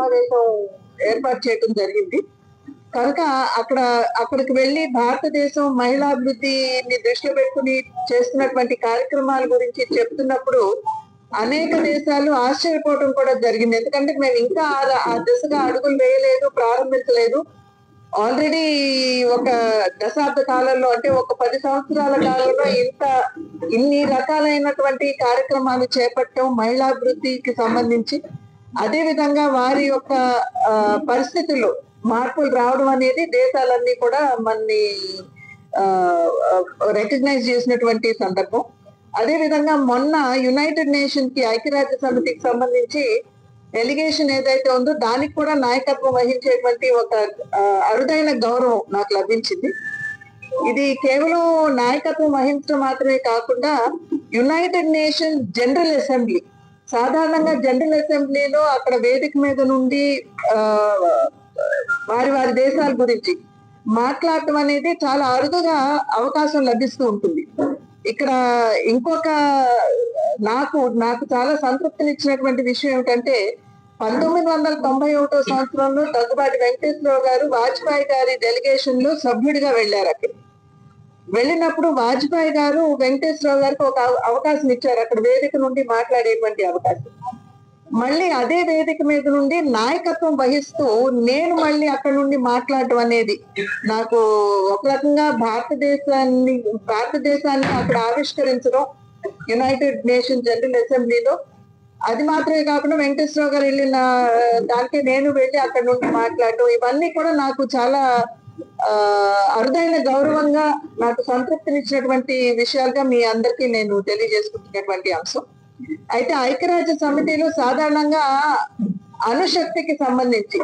సమావేశం ఏర్పాటు చేయడం జరిగింది. కనుక అక్కడికి వెళ్ళి భారతదేశం మహిళాభివృద్ధిని దృష్టిలో పెట్టుకుని చేస్తున్నటువంటి కార్యక్రమాల గురించి చెప్తున్నప్పుడు అనేక దేశాలు ఆశ్చర్యపోవడం కూడా జరిగింది. ఎందుకంటే మేము ఇంకా ఆ దిశగా అడుగులు వేయలేదు, ప్రారంభించలేదు. ఆల్రెడీ ఒక దశాబ్ద కాలంలో, అంటే ఒక 10 సంవత్సరాల కాలంలో ఇన్ని రకాలైనటువంటి కార్యక్రమాలు చేపట్టడం మహిళాభివృద్ధికి సంబంధించి, అదే విధంగా వారి యొక్క పరిస్థితుల్లో మార్పులు రావడం అనేది దేశాలన్నీ కూడా మనని రికగ్నైజ్ చేసినటువంటి సందర్భం. అదే విధంగా మొన్న యునైటెడ్ నేషన్ కి, ఐక్యరాజ్య సమితికి సంబంధించి డెలిగేషన్ ఏదైతే ఉందో దానికి కూడా నాయకత్వం వహించేటువంటి ఒక అరుదైన గౌరవం నాకు లభించింది. ఇది కేవలం నాయకత్వం వహించడం మాత్రమే కాకుండా యునైటెడ్ నేషన్ జనరల్ అసెంబ్లీ, సాధారణంగా జనరల్ అసెంబ్లీలో అక్కడ వేదిక మీద నుండి వారి దేశాల గురించి మాట్లాడటం అనేది చాలా అరుదుగా అవకాశం లభిస్తూ ఉంటుంది. ఇక్కడ ఇంకొక నాకు చాలా సంతృప్తినిచ్చినటువంటి విషయం ఏమిటంటే 1991 సంవత్సరంలో దగ్గుబాటి వెంకటేశ్వరరావు గారు వాజ్పేయి గారి డెలిగేషన్ లో సభ్యుడిగా వెళ్ళారు. అక్కడ వెళ్ళినప్పుడు వాజ్పేయి గారు వెంకటేశ్వరరావు గారికి ఒక అవకాశం ఇచ్చారు, అక్కడ వేదిక నుండి మాట్లాడేటువంటి అవకాశం. మళ్ళీ అదే వేదిక మీద నుండి నాయకత్వం వహిస్తూ నేను మళ్ళీ అక్కడ నుండి మాట్లాడటం అనేది నాకు ఒక రకంగా భారతదేశాన్ని అక్కడ ఆవిష్కరించడం యునైటెడ్ నేషన్ జనరల్ అసెంబ్లీలో. అది మాత్రమే కాకుండా వెంకటేశ్వరరావు గారు వెళ్ళిన దానికి నేను వెళ్ళి అక్కడ నుండి మాట్లాడటం, ఇవన్నీ కూడా నాకు చాలా అరుదైన గౌరవంగా, నాకు సంతృప్తినిచ్చినటువంటి విషయాలుగా మీ అందరికీ నేను తెలియజేసుకుంటున్నటువంటి అంశం. అయితే ఐక్యరాజ్య సమితిలో సాధారణంగా అణుశక్తికి సంబంధించి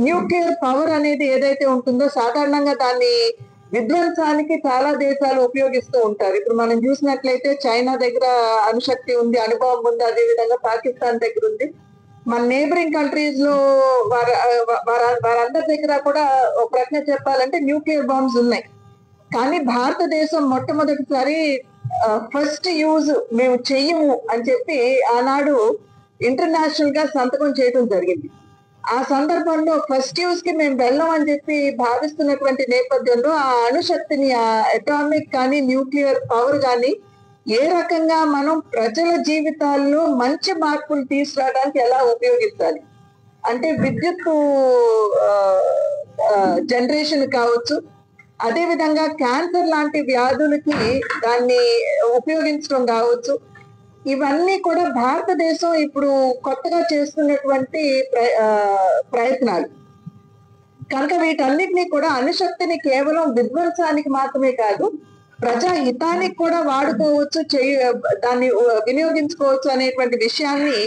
న్యూక్లియర్ పవర్ అనేది ఏదైతే ఉంటుందో సాధారణంగా దాన్ని విధ్వంసానికి చాలా దేశాలు ఉపయోగిస్తూ ఉంటారు. ఇప్పుడు మనం చూసినట్లయితే చైనా దగ్గర అణుశక్తి ఉంది, అణుబాంబు ఉంది, అదే విధంగా పాకిస్తాన్ దగ్గర ఉంది. మన నేబరింగ్ కంట్రీస్ లో వారందరి దగ్గర కూడా ఒక ప్రశ్న చెప్పాలంటే న్యూక్లియర్ బాంబ్స్ ఉన్నాయి. కానీ భారతదేశం మొట్టమొదటిసారి ఫస్ట్ యూజ్ మేము చెయ్యము అని చెప్పి ఆనాడు ఇంటర్నేషనల్ గా సంతకం చేయడం జరిగింది. ఆ సందర్భంలో ఫస్ట్ యూజ్ కి మేము వెళ్ళం అని చెప్పి భావిస్తున్నటువంటి నేపథ్యంలో ఆ అణుశక్తిని, ఆ అటామిక్ కానీ న్యూక్లియర్ పవర్ కానీ ఏ రకంగా మనం ప్రజల జీవితాల్లో మంచి మార్పులు తీసుకురావడానికి ఎలా ఉపయోగించాలి, అంటే విద్యుత్ జనరేషన్ కావచ్చు, అదే విధంగా క్యాన్సర్ లాంటి వ్యాధులకి దాన్ని ఉపయోగించడం కావచ్చు, ఇవన్నీ కూడా భారతదేశం ఇప్పుడు కొత్తగా చేస్తున్నటువంటి ప్రయత్నాలు. కనుక వీటన్నిటినీ కూడా అణుశక్తిని కేవలం విధ్వంసానికి మాత్రమే కాదు, ప్రజా హితానికి కూడా వాడుకోవచ్చు, దాన్ని వినియోగించుకోవచ్చు అనేటువంటి విషయాన్ని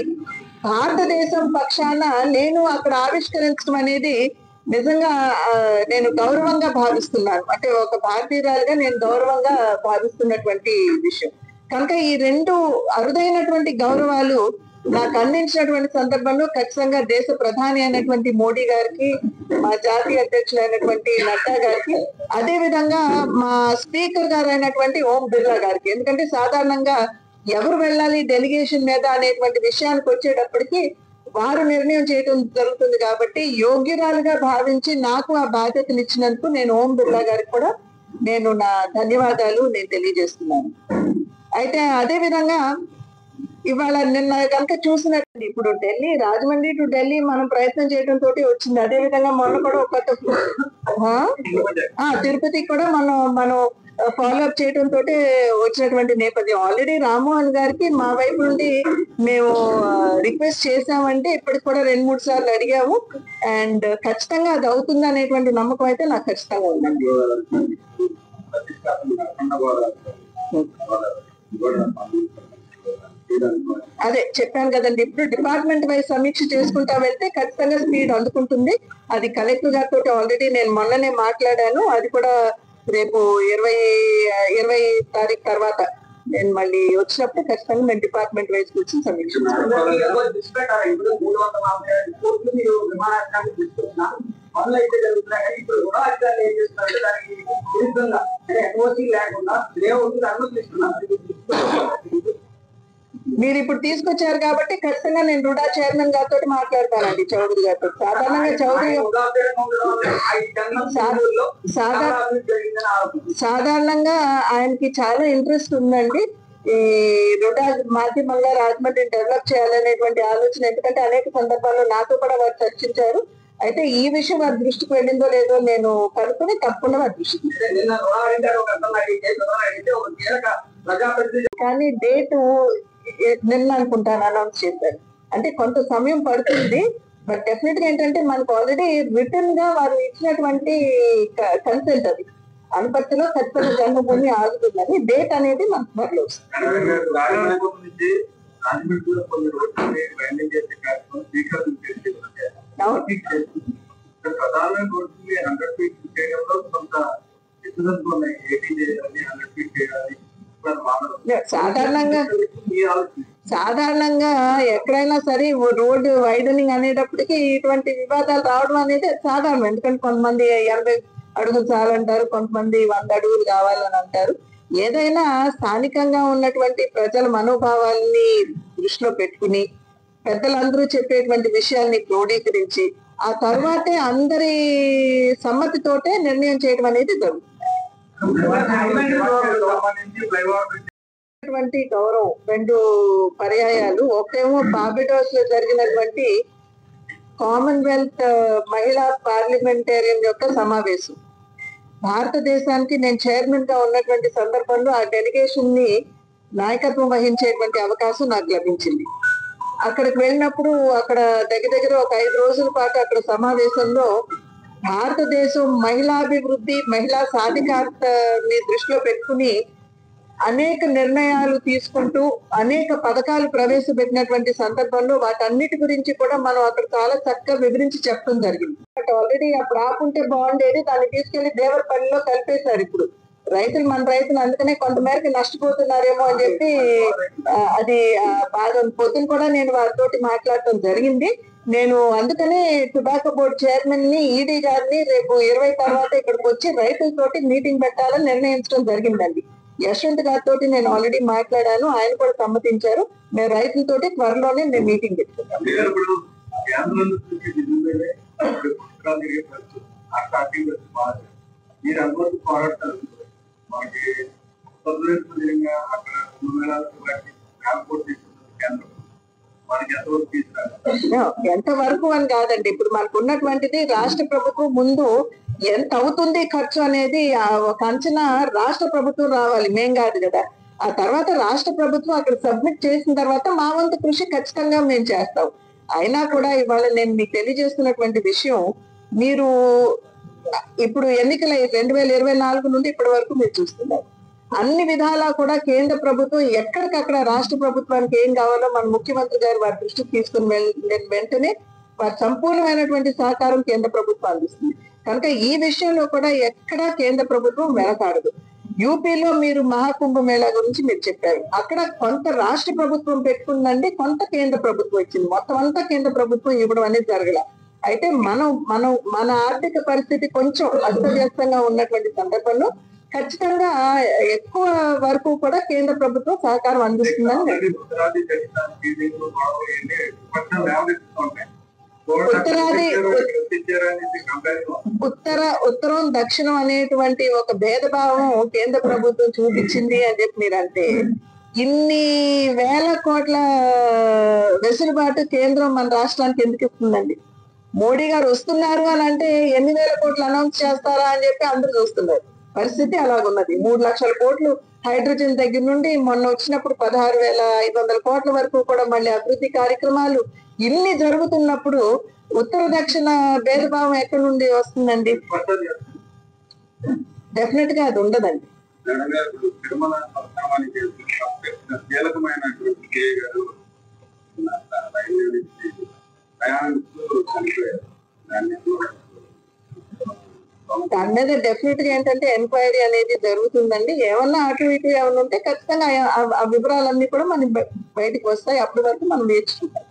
భారతదేశం పక్షాన నేను అక్కడ ఆవిష్కరించడం అనేది నిజంగా నేను గౌరవంగా భావిస్తున్నాను. అంటే ఒక భారతీయురాలుగా నేను గౌరవంగా భావిస్తున్నటువంటి విషయం. కనుక ఈ రెండు అరుదైనటువంటి గౌరవాలు నాకు అందించినటువంటి సందర్భంలో ఖచ్చితంగా దేశ ప్రధాని అయినటువంటి మోడీ గారికి, మా జాతీయ అధ్యక్షులైనటువంటి నడ్డా గారికి, అదే విధంగా మా స్పీకర్ గారు అయినటువంటి ఓం బిర్లా గారికి. ఎందుకంటే సాధారణంగా ఎవరు వెళ్ళాలి డెలిగేషన్ మీద అనేటువంటి విషయానికి వచ్చేటప్పటికి వారు నిర్ణయం చేయడం జరుగుతుంది. కాబట్టి యోగ్యురాలుగా భావించి నాకు ఆ బాధ్యతలు ఇచ్చినందుకు నేను ఓం బిర్లా గారికి కూడా నేను నా ధన్యవాదాలు నేను తెలియజేస్తున్నాను. అయితే అదే విధంగా ఇవాళ నిన్న కనుక చూసినట్టు ఇప్పుడు ఢిల్లీ, రాజమండ్రి టు ఢిల్లీ మనం ప్రయత్నం చేయడం తోటి వచ్చింది. అదే విధంగా మొన్న కూడా ఒక తిరుపతికి కూడా మనం ఫాలో అప్ చేయడం తోటి వచ్చినటువంటి నేపథ్యం. ఆల్రెడీ రామ్మోహన్ గారికి మా వైపు నుండి మేము రిక్వెస్ట్ చేసామంటే ఇప్పటికి కూడా 2-3 సార్లు అడిగాము. అండ్ ఖచ్చితంగా అది అవుతుంది అనేటువంటి నమ్మకం అయితే నాకు ఖచ్చితంగా ఉందండి. అదే చెప్పాను కదండి, ఇప్పుడు డిపార్ట్మెంట్ వైజ్ సమీక్ష చేసుకుంటా వెళ్తే ఖచ్చితంగా స్పీడ్ అందుకుంటుంది. అది కలెక్టర్ గారితో ఆల్రెడీ నేను మొన్ననే మాట్లాడాను. అది కూడా రేపు 20 తారీఖు తర్వాత నేను మళ్ళీ వచ్చినప్పుడు ఖచ్చితంగా నేను డిపార్ట్మెంట్ వైజ్ కూర్చొని సమీక్ష మీరు ఇప్పుడు తీసుకొచ్చారు కాబట్టి ఖచ్చితంగా నేను రుడా చైర్మన్ గారితో మాట్లాడతానండి, చౌదరి గారితో. సాధారణంగా ఆయనకి చాలా ఇంట్రెస్ట్ ఉందండి ఈ రుడా మాధ్యమంగా రాజమండ్రిని డెవలప్ చేయాలనేటువంటి ఆలోచన. ఎందుకంటే అనేక సందర్భాల్లో నాతో కూడా వారు చర్చించారు. అయితే ఈ విషయం వారి దృష్టికి వెళ్ళిందో లేదో నేను కనుక్కుని తప్పకుండా వారి దృష్టికి. కానీ డేటు నిన్న అనుకుంటాను అనౌన్స్ చేశారు. అంటే కొంత సమయం పడుతుంది, బట్ డెఫినెట్ గా ఏంటంటే మనకు ఆల్రెడీ రిటర్న్ గా వారు ఇచ్చినటువంటి కన్సెంట్ అది. అనుపత్తిలో ఖచ్చితంగా జన్మభూమి ఆగుతుందని డేట్ అనేది మనకు త్వరలో సాధారణంగా ఎక్కడైనా సరే రోడ్డు వైడనింగ్ అనేటప్పటికీ ఇటువంటి వివాదాలు రావడం అనేది సాధారణం. ఎందుకంటే కొంతమంది 80 అడుగులు చాలంటారు, కొంతమంది 100 అడుగులు కావాలని అంటారు. ఏదైనా స్థానికంగా ఉన్నటువంటి ప్రజల మనోభావాల్ని దృష్టిలో పెట్టుకుని పెద్దలందరూ చెప్పేటువంటి విషయాల్ని క్రోడీకరించి ఆ తర్వాతే అందరి సమ్మతితోటే నిర్ణయం చేయడం అనేది జరుగుతుంది. గౌరవం 2 పర్యాయాలు. ఒకటేమో బార్బడోస్ లో జరిగినటువంటి కామన్వెల్త్ మహిళా పార్లమెంటేరియన్ యొక్క సమావేశం. భారతదేశానికి నేను చైర్మన్ గా ఉన్నటువంటి సందర్భంలో ఆ డెలిగేషన్ ని నాయకత్వం వహించేటువంటి అవకాశం నాకు లభించింది. అక్కడికి వెళ్ళినప్పుడు అక్కడ దగ్గర ఒక 5 రోజుల పాటు అక్కడ సమావేశంలో భారతదేశం మహిళాభివృద్ధి, మహిళా సాధికారతని దృష్టిలో పెట్టుకుని అనేక నిర్ణయాలు తీసుకుంటూ అనేక పథకాలు ప్రవేశపెట్టినటువంటి సందర్భంలో వాటన్నిటి గురించి కూడా మనం అక్కడ చాలా చక్కగా వివరించి చెప్పడం జరిగింది. ఆల్రెడీ అప్పుడు ఆపుంటే బాగుండేది, దాన్ని తీసుకెళ్లి దేవరపల్లిలో కలిపేశారు. ఇప్పుడు మన రైతులు అందుకనే కొంతమేరకు నష్టపోతున్నారేమో అని చెప్పి అది బాగా పొద్దున కూడా నేను వారితోటి మాట్లాడటం జరిగింది. నేను అందుకనే టొబాకో బోర్డు చైర్మన్ ని, ఈడీ గారిని రేపు 20 తర్వాత ఇక్కడికి వచ్చి రైతులతోటి మీటింగ్ పెట్టాలని నిర్ణయించడం జరిగిందండి. యశ్వంత్ గారితో నేను ఆల్రెడీ మాట్లాడాను, ఆయన కూడా సమ్మతించారు. మేము రైతులతోటి త్వరలోనే మేము మీటింగ్ పెట్టుకుంటాం. ఎంత వరకు అని కాదండి, ఇప్పుడు మనకు ఉన్నటువంటిది రాష్ట్ర ప్రభుత్వం ముందు ఎంత అవుతుంది ఖర్చు అనేది ఒక అంచనా రాష్ట్ర ప్రభుత్వం రావాలి, మేం కాదు కదా. ఆ తర్వాత రాష్ట్ర ప్రభుత్వం అక్కడ సబ్మిట్ చేసిన తర్వాత మా వంతు కృషి ఖచ్చితంగా మేము చేస్తాం. అయినా కూడా ఇవాళ నేను మీకు తెలియజేస్తున్నటువంటి విషయం, మీరు ఇప్పుడు ఎన్నికల 2024 నుండి ఇప్పటి వరకు మీరు చూస్తున్నారు. అన్ని విధాలా కూడా కేంద్ర ప్రభుత్వం ఎక్కడికక్కడ రాష్ట్ర ప్రభుత్వానికి ఏం కావాలో మన ముఖ్యమంత్రి గారు వారి దృష్టికి తీసుకుని వెంటనే వారి సంపూర్ణమైనటువంటి సహకారం కేంద్ర ప్రభుత్వం అందిస్తుంది. కనుక ఈ విషయంలో కూడా ఎక్కడా కేంద్ర ప్రభుత్వం వెనకాడదు. యూపీలో మీరు మహాకుంభమేళా గురించి మీరు చెప్పారు, అక్కడ కొంత రాష్ట్ర ప్రభుత్వం పెట్టుకుందండి, కొంత కేంద్ర ప్రభుత్వం ఇచ్చింది. మొత్తం అంతా కేంద్ర ప్రభుత్వం ఇవ్వడం అనేది జరగల. అయితే మన ఆర్థిక పరిస్థితి కొంచెం అస్తవ్యస్తంగా ఉన్నటువంటి సందర్భంలో ఖచ్చితంగా ఎక్కువ వరకు కూడా కేంద్ర ప్రభుత్వం సహకారం అందిస్తుందని ఉత్తరం దక్షిణం అనేటువంటి ఒక భేదభావం కేంద్ర ప్రభుత్వం చూపించింది అని చెప్పి మీరంటే, ఇన్ని వేల కోట్ల వెసులుబాటు కేంద్రం మన రాష్ట్రానికి ఎందుకు ఇస్తుందండి? మోడీ గారు వస్తున్నారు అని అంటే ఎన్ని వేల కోట్లు అనౌన్స్ చేస్తారా అని చెప్పి అందరూ చూస్తున్నారు. పరిస్థితి అలాగున్నది. 3 లక్షల కోట్లు హైడ్రోజన్ దగ్గర నుండి మొన్న వచ్చినప్పుడు 16,500 కోట్ల వరకు కూడా మళ్ళీ అభివృద్ధి కార్యక్రమాలు ఇన్ని జరుగుతున్నప్పుడు ఉత్తర దక్షిణ భేదభావం ఎక్కడి నుండి వస్తుందండి? డెఫినెట్ గా అది ఉండదండి. దాని మీద డెఫినెట్ గా ఏంటంటే ఎంక్వైరీ అనేది జరుగుతుందండి. ఏమన్నా అటు ఇటు ఏమన్నా ఉంటే ఖచ్చితంగా ఆ వివరాలన్నీ కూడా మనం బయటకు వస్తాయి. అప్పటి వరకు మనం నేర్చుకుంటాం.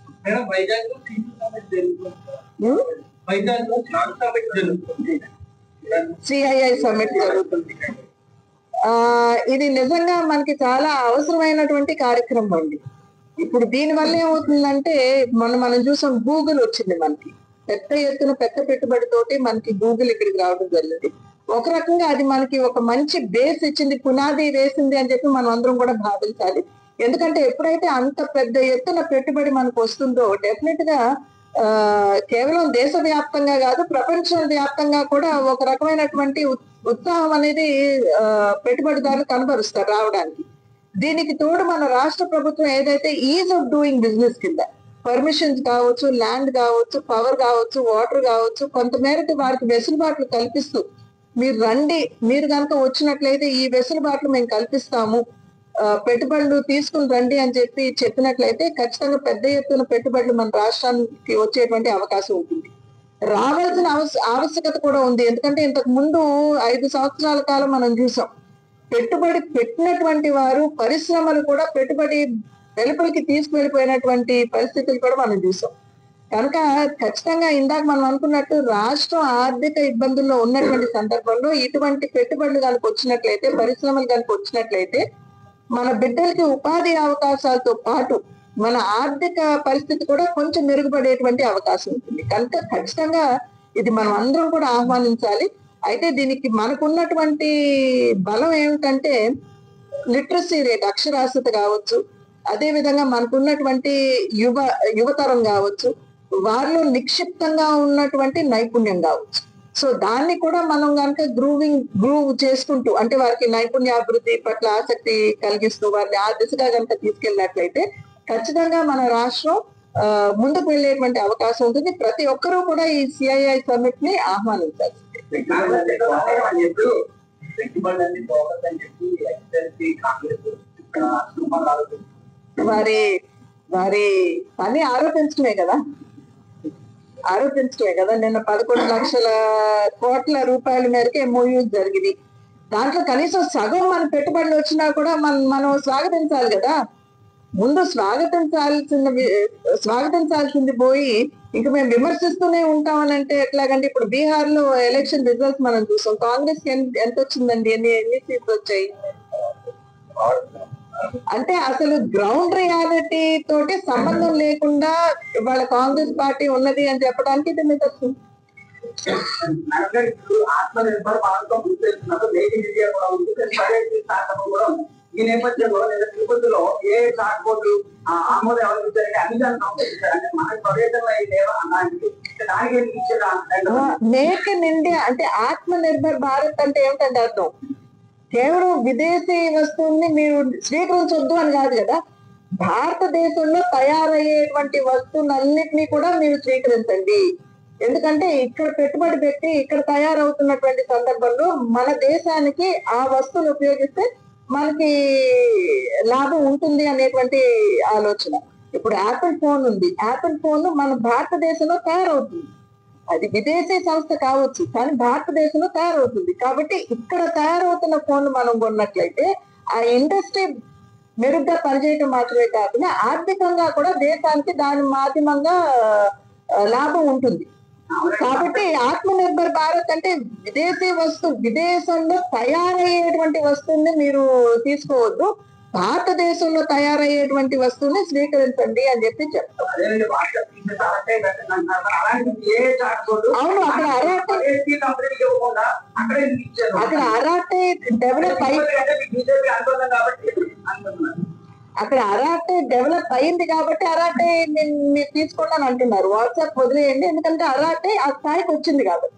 సిఐఐ సమ్మిట్ జరుగుతుంది. ఇది నిజంగా మనకి చాలా అవసరమైనటువంటి కార్యక్రమం అండి. ఇప్పుడు దీని వల్ల ఏమవుతుందంటే మనం చూసాం, గూగుల్ వచ్చింది మనకి పెద్ద ఎత్తున పెద్ద పెట్టుబడితోటి మనకి గూగుల్ ఇక్కడికి రావడం జరిగింది. ఒక రకంగా అది మనకి ఒక మంచి బేస్ ఇచ్చింది, పునాది వేసింది అని చెప్పి మనం అందరం కూడా భావించాలి. ఎందుకంటే ఎప్పుడైతే అంత పెద్ద ఎత్తున పెట్టుబడి మనకు వస్తుందో డెఫినెట్ గా కేవలం దేశవ్యాప్తంగా కాదు, ప్రపంచ వ్యాప్తంగా కూడా ఒక రకమైనటువంటి ఉత్సాహం అనేది పెట్టుబడిదారులు కనబరుస్తారు రావడానికి. దీనికి తోడు మన రాష్ట్ర ప్రభుత్వం ఏదైతే ఈజ్ ఆఫ్ డూయింగ్ బిజినెస్ కింద పర్మిషన్స్ కావచ్చు, ల్యాండ్ కావచ్చు, పవర్ కావచ్చు, వాటర్ కావచ్చు, కొంతమేరకు వారికి వెసులుబాట్లు కల్పిస్తూ మీరు రండి, మీరు కనుక వచ్చినట్లయితే ఈ వెసులుబాట్లు మేము కల్పిస్తాము, పెట్టుబడులు తీసుకుని రండి అని చెప్పినట్లయితే ఖచ్చితంగా పెద్ద ఎత్తున పెట్టుబడులు మన రాష్ట్రానికి వచ్చేటువంటి అవకాశం ఉంటుంది. రావాల్సిన ఆవశ్యకత కూడా ఉంది. ఎందుకంటే ఇంతకు ముందు 5 సంవత్సరాల కాలం మనం చూసాం, పెట్టుబడి పెట్టినటువంటి వారు పరిశ్రమలు కూడా పెట్టుబడి వెలుపలికి తీసుకువెళ్ళిపోయినటువంటి పరిస్థితులు కూడా మనం చూసాం. కనుక ఖచ్చితంగా ఇందాక మనం అనుకున్నట్టు రాష్ట్రం ఆర్థిక ఇబ్బందుల్లో ఉన్నటువంటి సందర్భంలో ఇటువంటి పెట్టుబడులు కనుక వచ్చినట్లయితే, పరిశ్రమలు కనుక వచ్చినట్లయితే మన బిడ్డలకి ఉపాధి అవకాశాలతో పాటు మన ఆర్థిక పరిస్థితి కూడా కొంచెం మెరుగుపడేటువంటి అవకాశం ఉంటుంది. కనుక ఖచ్చితంగా ఇది మనం అందరం కూడా ఆహ్వానించాలి. అయితే దీనికి మనకున్నటువంటి బలం ఏమిటంటే లిటరసీ రేట్, అక్షరాస్యత కావచ్చు, అదే విధంగా మనకున్నటువంటి యువతరం కావచ్చు, వారిలో నిక్షిప్తంగా ఉన్నటువంటి నైపుణ్యం కావచ్చు. సో దాన్ని కూడా మనం కనుక గ్రూవ్ చేసుకుంటూ, అంటే వారికి నైపుణ్యాభివృద్ధి పట్ల ఆసక్తి కలిగిస్తూ వారిని ఆ దిశగా కనుక తీసుకెళ్ళినట్లయితే ఖచ్చితంగా మన రాష్ట్రం ముందుకు వెళ్ళేటువంటి అవకాశం ఉంటుంది. ప్రతి ఒక్కరూ కూడా ఈ సిఐఐ సమ్మిట్ ని ఆహ్వానించాలి. వారి వారి పని ఆరోపించడమే కదా. నిన్న 11 లక్షల కోట్ల రూపాయల మేరకు MOU జరిగింది. దాంట్లో కనీసం సగం మన పెట్టుబడులు వచ్చినా కూడా మనం స్వాగతించాలి కదా. ముందు స్వాగతించాల్సింది పోయి ఇంకా మేము విమర్శిస్తూనే ఉంటామని అంటే ఎట్లాగంటే, ఇప్పుడు బీహార్ లో ఎలక్షన్ రిజల్ట్స్ మనం చూసాం. కాంగ్రెస్ ఎంత వచ్చిందండి, ఎన్ని సీట్లు వచ్చాయి? అంటే అసలు గ్రౌండ్ రియాలిటీ తోటి సంబంధం లేకుండా ఇవాళ కాంగ్రెస్ పార్టీ ఉన్నది అని చెప్పడానికి ఇది నిదర్శనం. ఆత్మనిర్భర్ భారతం మేక్ ఇన్ ఇండియా కూడా ఉంది, ఈ నేపథ్యంలో లేదా తిరుపతిలో ఏ చాట్ బోర్డు ఆమోదం ఎవరు ఇచ్చారంటే అమెజాన్ కంపెనీ ఇచ్చారంటే మనకి ప్రవేశంలో లేవా అన్నానికి దానికి ఇచ్చారా? మేక్ ఇన్ ఇండియా అంటే ఆత్మనిర్భర్ భారత్ అంటే ఏమిటంటే అర్థం కేవలం విదేశీ వస్తువుల్ని మీరు స్వీకరించొద్దు అని కాదు కదా. భారతదేశంలో తయారయ్యేటువంటి వస్తువులన్నిటినీ కూడా మీరు స్వీకరించండి. ఎందుకంటే ఇక్కడ పెట్టుబడి పెట్టి ఇక్కడ తయారవుతున్నటువంటి సందర్భంలో మన దేశానికి ఆ వస్తువులు ఉపయోగిస్తే మనకి లాభం ఉంటుంది అనేటువంటి ఆలోచన. ఇప్పుడు యాపిల్ ఫోన్ ఉంది, యాపిల్ ఫోన్ మన భారతదేశంలో తయారవుతుంది. అది విదేశీ సంస్థ కావచ్చు, కానీ భారతదేశంలో తయారవుతుంది. కాబట్టి ఇక్కడ తయారవుతున్న ఫోన్లు మనం కొన్నట్లయితే ఆ ఇండస్ట్రీ మెరుగ్గా పనిచేయటం మాత్రమే కాకుండా ఆర్థికంగా కూడా దేశానికి దాని మాధ్యమంగా లాభం ఉంటుంది. కాబట్టి ఆత్మనిర్భర్ భారత్ అంటే విదేశంలో తయారయ్యేటువంటి వస్తువుని మీరు తీసుకోవద్దు, భారతదేశంలో తయారయ్యేటువంటి వస్తువుని స్వీకరించండి అని చెప్పి చెప్తాం. అవును, అక్కడ అరాటే డెవలప్ అయింది కాబట్టి అరాటే మీరు తీసుకోండి అని అంటున్నారు. వాట్సాప్ వదిలేయండి, ఎందుకంటే అరాటే ఆ స్థాయికి వచ్చింది కాబట్టి.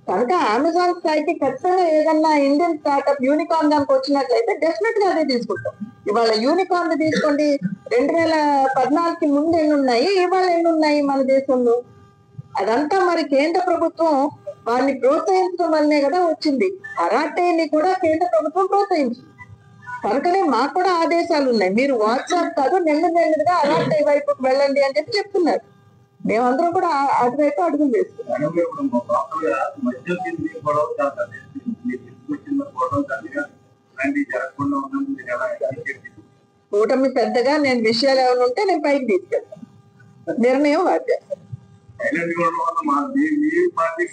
కనుక అమెజాన్ స్థాయికి ఖచ్చితంగా ఏదన్నా ఇండియన్ స్టార్ట్అప్ యూనికార్న్ దానికి వచ్చినట్లయితే డెఫినెట్ గా అదే తీసుకుంటాం. ఇవాళ యూనికార్న్ తీసుకోండి, 2014కి ముందు ఎన్ని ఉన్నాయి, ఇవాళ ఎన్ని ఉన్నాయి మన దేశంలో. అదంతా మరి కేంద్ర ప్రభుత్వం వారిని ప్రోత్సహించడం వల్లనే కదా వచ్చింది. అరాటేని కూడా కేంద్ర ప్రభుత్వం ప్రోత్సహించింది. కనుకనే మాకు కూడా ఆదేశాలు ఉన్నాయి, మీరు వాట్సాప్ కాదు నెమ్మదిగా అరాటే వైపుకి వెళ్ళండి అని చెప్పి చెప్తున్నారు. మేమందరం కూడా అటువైపు అడుగులు వేస్తున్నాం. కూటమి పెద్దగా నేను విషయాలు ఏమైనా ఉంటే నేను పైకి తీసుకెళ్తాను, నిర్ణయం వారు చేస్తాను.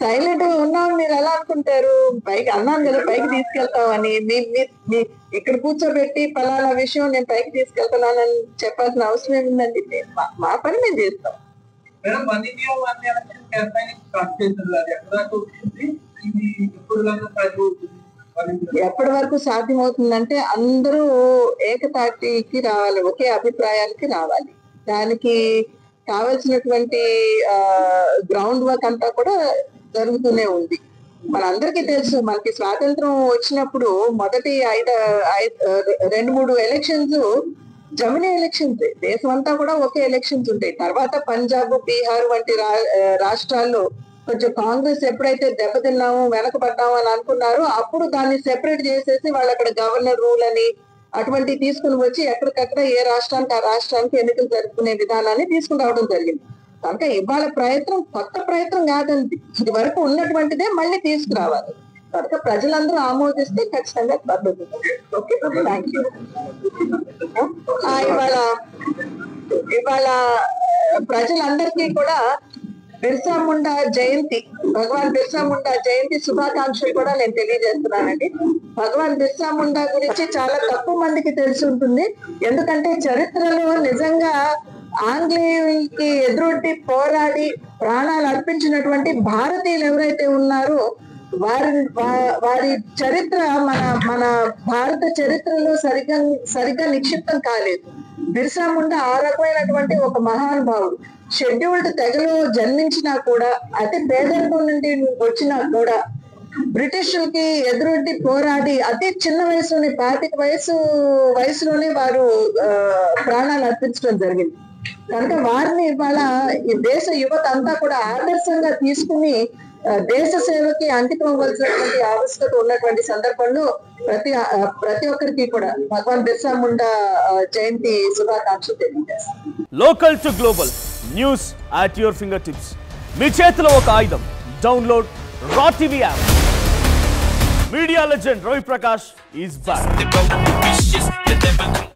సైలెంట్ గా ఉన్నాం మీరు ఎలా అనుకుంటారు? పైకి అన్నాను కదా పైకి తీసుకెళ్తామని. ఇక్కడ కూర్చోబెట్టి పలానా విషయం నేను పైకి తీసుకెళ్తున్నానని చెప్పాల్సిన అవసరం ఏముందండి? మా పని మేము చేస్తాం. ఎప్పటి వరకు సాధ్యమవుతుందంటే అందరూ ఏకతాటికి రావాలి, ఒకే అభిప్రాయాలకి రావాలి. దానికి కావలసినటువంటి గ్రౌండ్ వర్క్ అంతా కూడా జరుగుతూనే ఉంది. మనందరికీ తెలుసు, మనకి స్వాతంత్రం వచ్చినప్పుడు మొదటి 2-3 ఎలక్షన్స్ జమినీ ఎలక్షన్స్. దేశం అంతా కూడా ఒకే ఎలక్షన్స్ ఉంటాయి. తర్వాత పంజాబ్, బీహార్ వంటి రాష్ట్రాల్లో కొంచెం కాంగ్రెస్ ఎప్పుడైతే దెబ్బతిన్నాము, వెనకబడ్డాము అని అనుకున్నారో అప్పుడు దాన్ని సెపరేట్ చేసేసి వాళ్ళు అక్కడ గవర్నర్ రూల్ అని అటువంటి తీసుకుని వచ్చి ఎక్కడికక్కడ ఏ రాష్ట్రానికి ఆ రాష్ట్రానికి ఎన్నికలు జరుపుకునే విధానాన్ని తీసుకుని రావడం జరిగింది. కనుక ఇవాళ ప్రయత్నం కొత్త ప్రయత్నం కాదండి, ఇది వరకు ఉన్నటువంటిదే మళ్ళీ తీసుకురావాలి. కనుక ప్రజలందరూ ఆమోదిస్తే ఖచ్చితంగా పద్ధతి. Okay, thank you. ఇవాళ ప్రజలందరికీ కూడా బిర్సా ముండా జయంతి, భగవాన్ బిర్సా ముండా జయంతి శుభాకాంక్షలు కూడా నేను తెలియజేస్తున్నానండి. భగవాన్ బిర్సా ముండా గురించి చాలా తక్కువ మందికి తెలిసి ఉంటుంది. ఎందుకంటే చరిత్రలో నిజంగా ఆంగ్లేయులకి ఎదురొడ్డి పోరాడి ప్రాణాలు అర్పించినటువంటి భారతీయులు ఎవరైతే ఉన్నారో వారి చరిత్ర మన భారత చరిత్రలో సరిగ్గా నిక్షిప్తం కాలేదు. బిర్సా ముండా ఆ రకమైనటువంటి ఒక మహానుభావుడు. షెడ్యూల్డ్ తెగలో జన్మించినా కూడా, అతి పేదరికం నుండి వచ్చినా కూడా బ్రిటిషులకి ఎదురొడ్డి పోరాడి అతి చిన్న వయసులోనే 25 వయసులోనే వారు ప్రాణాలు అర్పించడం జరిగింది. కనుక వారిని ఇవాళ ఈ దేశ యువత అంతా కూడా ఆదర్శంగా తీసుకుని దేశ సేవకి అంకితం అవ్వాల్సినటువంటి ఆవశ్యకత ఉన్నటువంటి సందర్భంలో ప్రతి ఒక్కరికి కూడా భగవాన్ బిర్సా ముండా జయంతి శుభాకాంక్షలు తెలియజేస్తాం. Local to global news at your finger tips. మీ చేతిలో ఒక ఆయుధం. Download raw TV app. Media legend Ravi Prakash is back.